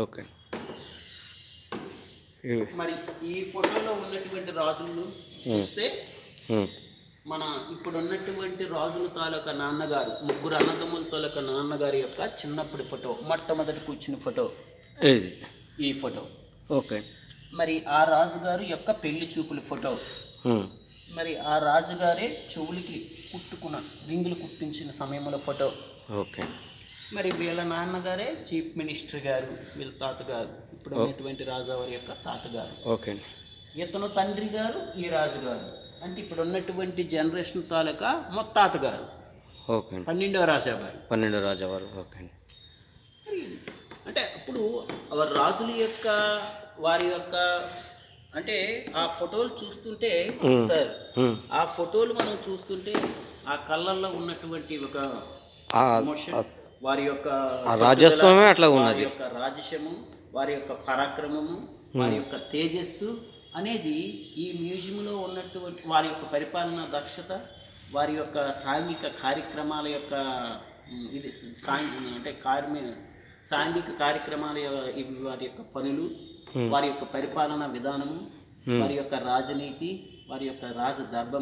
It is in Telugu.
ఓకే. మరి ఈ ఫోటోలో ఉన్నటువంటి రాజులను చూస్తే మన ఇప్పుడు ఉన్నటువంటి రాజుల తాలూకా నాన్నగారు, ముగ్గురు అన్నదమ్ముల తాలూకా నాన్నగారి యొక్క చిన్నప్పటి ఫోటో, మొట్టమొదటి కూర్చుని ఫోటో ఏది? ఈ ఫోటో. ఓకే. మరి ఆ రాజుగారు యొక్క పెళ్లి చూపుల ఫోటో. మరి ఆ రాజుగారే చెవులకి కుట్టుకున్న రింగులు కుట్టించిన సమయంలో ఫోటో. ఓకే. మరి వీళ్ళ నాన్నగారే చీఫ్ మినిస్టర్ గారు, వీళ్ళ తాతగారు, ఇప్పుడు ఉన్నటువంటి రాజావారి యొక్క తాతగారు. ఓకే. ఇతను తండ్రి గారు, ఈ రాజుగారు అంటే ఇప్పుడు ఉన్నటువంటి జనరేషన్ తాలూకా ముత్తాతగారు. ఓకే. 12వ రాజావారు. 12వ రాజావారు. ఓకే. అంటే అప్పుడు రాజుల యొక్క వారి యొక్క అంటే ఆ ఫోటోలు చూస్తుంటే సార్, ఆ ఫోటోలు మనం చూస్తుంటే ఆ కళ్ళల్లో ఉన్నటువంటి ఒక వారి యొక్క రాజస్వమే అట్లా ఉన్నది. వారి యొక్క రాజస్వము, వారి యొక్క పరాక్రమము, వారి యొక్క తేజస్సు అనేది ఈ మ్యూజియంలో ఉన్నటువంటి వారి యొక్క పరిపాలనా దక్షత, వారి యొక్క సాంఘిక కార్యక్రమాల యొక్క ఇది అంటే సాంఘిక కార్యక్రమాల ఇవి వారి యొక్క పనులు, వారి యొక్క పరిపాలనా విధానము, వారి యొక్క రాజనీతి, వారి యొక్క రాజదర్భము,